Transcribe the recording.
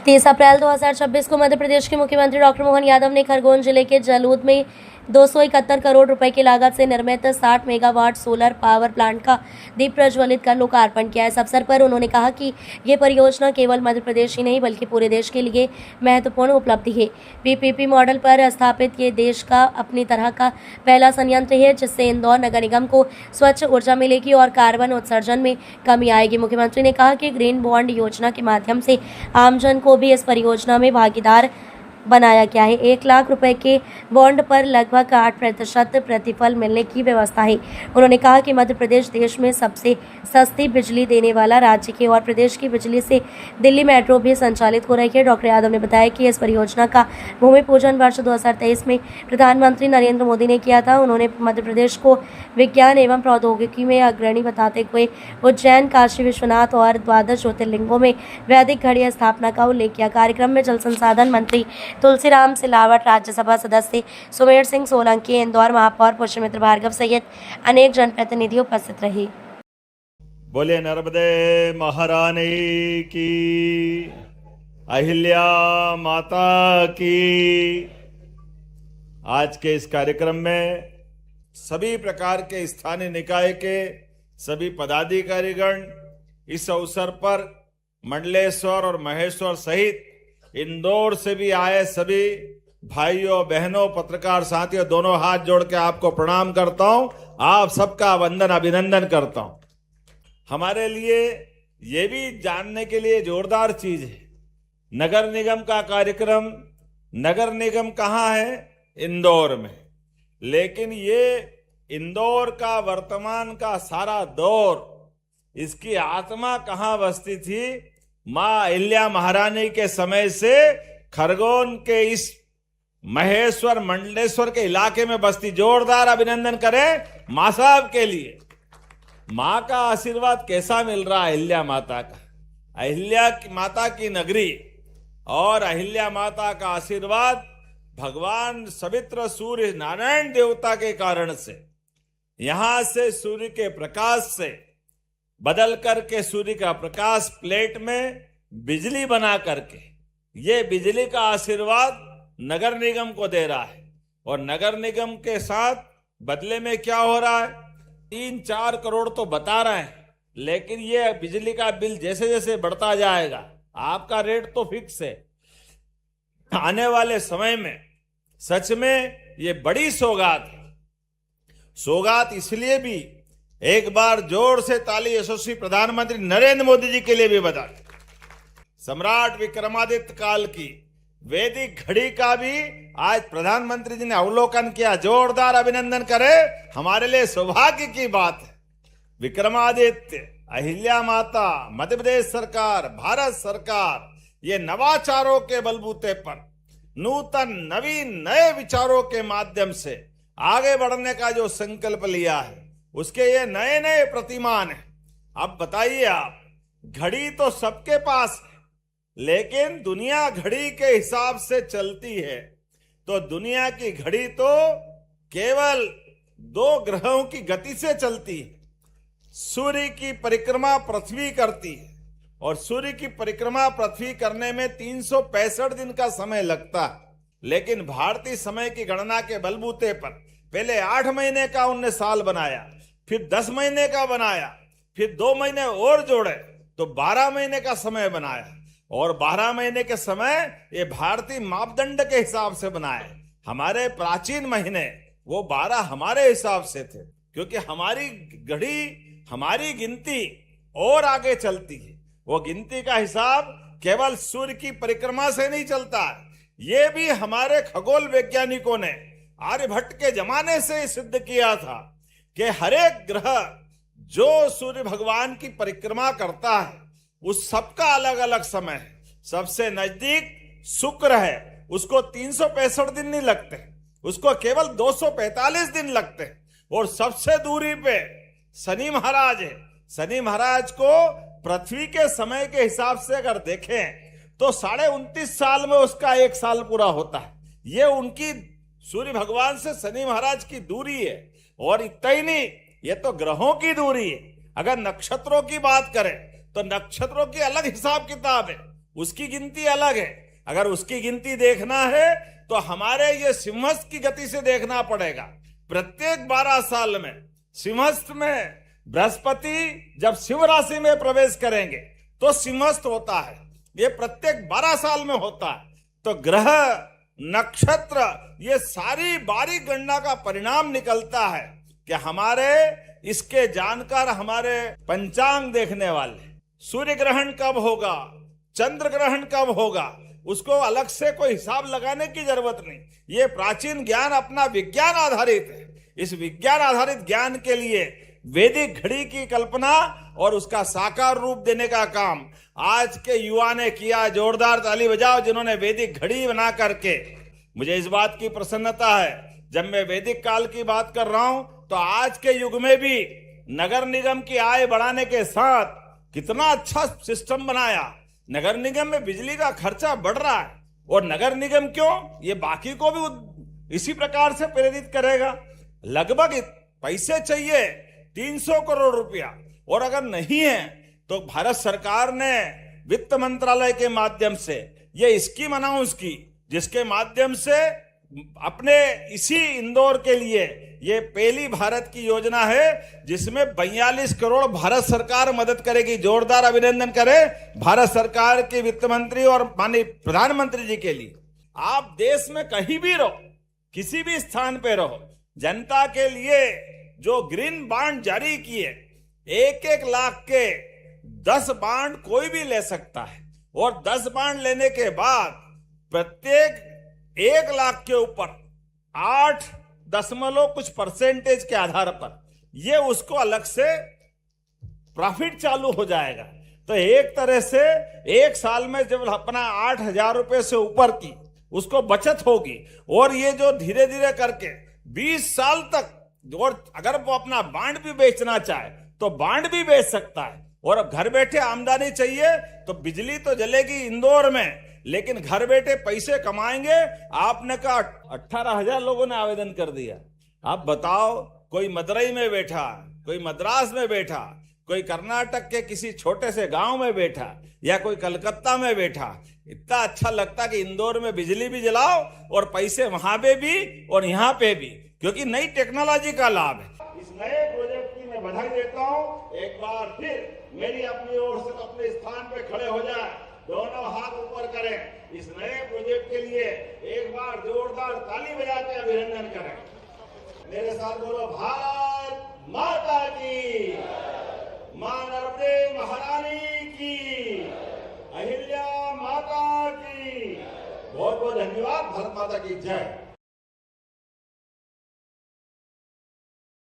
30 अप्रैल 2026 को मध्य प्रदेश के मुख्यमंत्री डॉक्टर मोहन यादव ने खरगोन जिले के जलूद में 271 करोड़ रुपए की लागत से निर्मित 60 मेगावाट सोलर पावर प्लांट का दीप प्रज्वलित कर लोकार्पण किया। इस अवसर पर उन्होंने कहा कि ये परियोजना केवल मध्य प्रदेश ही नहीं बल्कि पूरे देश के लिए महत्वपूर्ण उपलब्धि है। पीपीपी मॉडल पर स्थापित ये देश का अपनी तरह का पहला संयंत्र है, जिससे इंदौर नगर निगम को स्वच्छ ऊर्जा मिलेगी और कार्बन उत्सर्जन में कमी आएगी। मुख्यमंत्री ने कहा कि ग्रीन बॉन्ड योजना के माध्यम से आमजन को भी इस परियोजना में भागीदार बनाया गया है। 1 लाख रुपए के बॉन्ड पर लगभग 8% प्रतिफल मिलने की व्यवस्था है। उन्होंने कहा कि मध्य प्रदेश देश में सबसे सस्ती बिजली देने वाला राज्य है और प्रदेश की बिजली से दिल्ली मेट्रो भी संचालित हो रही है। डॉक्टर यादव ने बताया कि इस परियोजना का भूमि पूजन वर्ष 2023 में प्रधानमंत्री नरेंद्र मोदी ने किया था। उन्होंने मध्य प्रदेश को विज्ञान एवं प्रौद्योगिकी में अग्रणी बताते हुए उज्जैन, काशी विश्वनाथ और 12 ज्योतिर्लिंगों में वैदिक घड़ी स्थापना का उल्लेख किया। कार्यक्रम में जल संसाधन मंत्री तुलसीराम सिलावट, राज्यसभा सदस्य सुमेर सिंह सोलंकी, इंदौर महापौर पुष्यमित्र भार्गव सहित अनेक जनप्रतिनिधि उपस्थित रहे। बोले नर्मदे महारानी की, अहिल्या माता की। आज के इस कार्यक्रम में सभी प्रकार के स्थानीय निकाय के सभी पदाधिकारीगण इस अवसर पर मंडलेश्वर और महेश्वर सहित इंदौर से भी आए सभी भाइयों बहनों पत्रकार साथियों, दोनों हाथ जोड़ के आपको प्रणाम करता हूं। आप सबका वंदन अभिनंदन करता हूं। हमारे लिए ये भी जानने के लिए जोरदार चीज है, नगर निगम का कार्यक्रम। नगर निगम कहाँ है? इंदौर में। लेकिन ये इंदौर का वर्तमान का सारा दौर, इसकी आत्मा कहाँ बसती थी? मां अहिल्या महारानी के समय से खरगोन के इस महेश्वर मंडलेश्वर के इलाके में बसती। जोरदार अभिनंदन करें मां साहब के लिए। मां का आशीर्वाद कैसा मिल रहा है? अहिल्या माता का, अहिल्या माता की नगरी और अहिल्या माता का आशीर्वाद भगवान सवित्र सूर्य नारायण देवता के कारण से, यहां से सूर्य के प्रकाश से बदल करके सूर्य का प्रकाश प्लेट में बिजली बना करके, ये बिजली का आशीर्वाद नगर निगम को दे रहा है। और नगर निगम के साथ बदले में क्या हो रहा है? 3-4 करोड़ तो बता रहे हैं, लेकिन ये बिजली का बिल जैसे जैसे बढ़ता जाएगा, आपका रेट तो फिक्स है। आने वाले समय में सच में ये बड़ी सौगात है। सौगात इसलिए भी, एक बार जोर से ताली यशस्वी प्रधानमंत्री नरेंद्र मोदी जी के लिए भी बता दें। सम्राट विक्रमादित्य काल की वैदिक घड़ी का भी आज प्रधानमंत्री जी ने अवलोकन किया। जोरदार अभिनंदन करें, हमारे लिए सौभाग्य की बात है। विक्रमादित्य, अहिल्या माता, मध्य प्रदेश सरकार, भारत सरकार, ये नवाचारों के बलबूते पर नूतन नवीन नए विचारों के माध्यम से आगे बढ़ने का जो संकल्प लिया है, उसके ये नए नए प्रतिमान हैं। अब बताइए आप, घड़ी तो सबके पास है, लेकिन दुनिया घड़ी के हिसाब से चलती है। तो दुनिया की घड़ी तो केवल 2 ग्रहों की गति से चलती है। सूर्य की परिक्रमा पृथ्वी करती है और सूर्य की परिक्रमा पृथ्वी करने में 365 दिन का समय लगता है। लेकिन भारतीय समय की गणना के बलबूते पर पहले 8 महीने का उनने साल बनाया, फिर 10 महीने का बनाया, फिर 2 महीने और जोड़े तो 12 महीने का समय बनाया। और 12 महीने के समय ये भारतीय मापदंड के हिसाब से बनाए। हमारे प्राचीन महीने वो 12 हमारे हिसाब से थे, क्योंकि हमारी घड़ी, हमारी गिनती और आगे चलती है। वो गिनती का हिसाब केवल सूर्य की परिक्रमा से नहीं चलता, ये भी हमारे खगोल वैज्ञानिकों ने आर्यभट्ट के जमाने से सिद्ध किया था कि हर एक ग्रह जो सूर्य भगवान की परिक्रमा करता है, उस सबका अलग अलग समय है। सबसे नजदीक शुक्र है, उसको 365 दिन नहीं लगते, उसको केवल 245 दिन लगते हैं। और सबसे दूरी पे शनि महाराज है। शनि महाराज को पृथ्वी के समय के हिसाब से अगर देखें तो 29.5 साल में उसका 1 साल पूरा होता है। ये उनकी सूर्य भगवान से शनि महाराज की दूरी है। और इतना ही नहीं, ये तो ग्रहों की दूरी है। अगर नक्षत्रों की बात करें तो नक्षत्रों की अलग हिसाब किताब है। उसकी गिनती अलग है। अगर उसकी गिनती देखना है तो हमारे ये सिंहस्थ की गति से देखना पड़ेगा। प्रत्येक 12 साल में सिंहस्थ में बृहस्पति जब सिंह राशि में प्रवेश करेंगे तो सिंहस्थ होता है। ये प्रत्येक 12 साल में होता है। तो ग्रह नक्षत्र ये सारी बारीक गणना का परिणाम निकलता है कि हमारे इसके जानकार हमारे पंचांग देखने वाले, सूर्य ग्रहण कब होगा, चंद्र ग्रहण कब होगा, उसको अलग से कोई हिसाब लगाने की जरूरत नहीं। ये प्राचीन ज्ञान अपना विज्ञान आधारित है। इस विज्ञान आधारित ज्ञान के लिए वैदिक घड़ी की कल्पना और उसका साकार रूप देने का काम आज के युवा ने किया। जोरदार ताली बजाओ जिन्होंने वैदिक घड़ी बना करके। मुझे इस बात की प्रसन्नता है, जब मैं वैदिक काल की बात कर रहा हूं तो आज के युग में भी नगर निगम की आय बढ़ाने के साथ कितना अच्छा सिस्टम बनाया। नगर निगम में बिजली का खर्चा बढ़ रहा है, और नगर निगम क्यों, ये बाकी को भी इसी प्रकार से प्रेरित करेगा। लगभग पैसे चाहिए 300 करोड़ रुपया, और अगर नहीं है तो भारत सरकार ने वित्त मंत्रालय के माध्यम से ये स्कीम अनाउंस की, जिसके माध्यम से अपने इसी इंदौर के लिए ये पहली भारत की योजना है जिसमें 42 करोड़ भारत सरकार मदद करेगी। जोरदार अभिनंदन करें भारत सरकार के वित्त मंत्री और माननीय प्रधानमंत्री जी के लिए। आप देश में कहीं भी रहो, किसी भी स्थान पे रहो, जनता के लिए जो ग्रीन बॉन्ड जारी किए, 1-1 लाख के 10 बॉन्ड कोई भी ले सकता है, और 10 बॉन्ड लेने के बाद प्रत्येक 1 लाख के ऊपर 8% के आधार पर ये उसको अलग से प्रॉफिट चालू हो जाएगा। तो एक तरह से 1 साल में जब अपना 8,000 रुपए से ऊपर की उसको बचत होगी, और ये जो धीरे धीरे करके 20 साल तक, और अगर वो अपना बांड भी बेचना चाहे तो बांड भी बेच सकता है। और घर बैठे आमदनी चाहिए तो बिजली तो जलेगी इंदौर में, लेकिन घर बैठे पैसे कमाएंगे। आपने कहा 18,000 लोगों ने आवेदन कर दिया। आप बताओ, कोई मदुरई में बैठा, कोई मद्रास में बैठा, कोई कर्नाटक के किसी छोटे से गांव में बैठा, या कोई कलकत्ता में बैठा, इतना अच्छा लगता कि इंदौर में बिजली भी जलाओ और पैसे वहां पे भी और यहाँ पे भी, क्योंकि नई टेक्नोलॉजी का लाभ है। इस नए प्रोजेक्ट की मैं बधाई देता हूँ। एक बार फिर मेरी अपनी ओर से अपने स्थान पे खड़े हो जाए, दोनों हाथ ऊपर करें। इस नए प्रोजेक्ट के लिए एक बार जोरदार ताली बजा के अभिनंदन करें। मेरे साथ बोलो, भारत माता की, मां नर्मदे महारानी की, अहिल्या माता की। बहुत बहुत धन्यवाद। भारत माता की जय।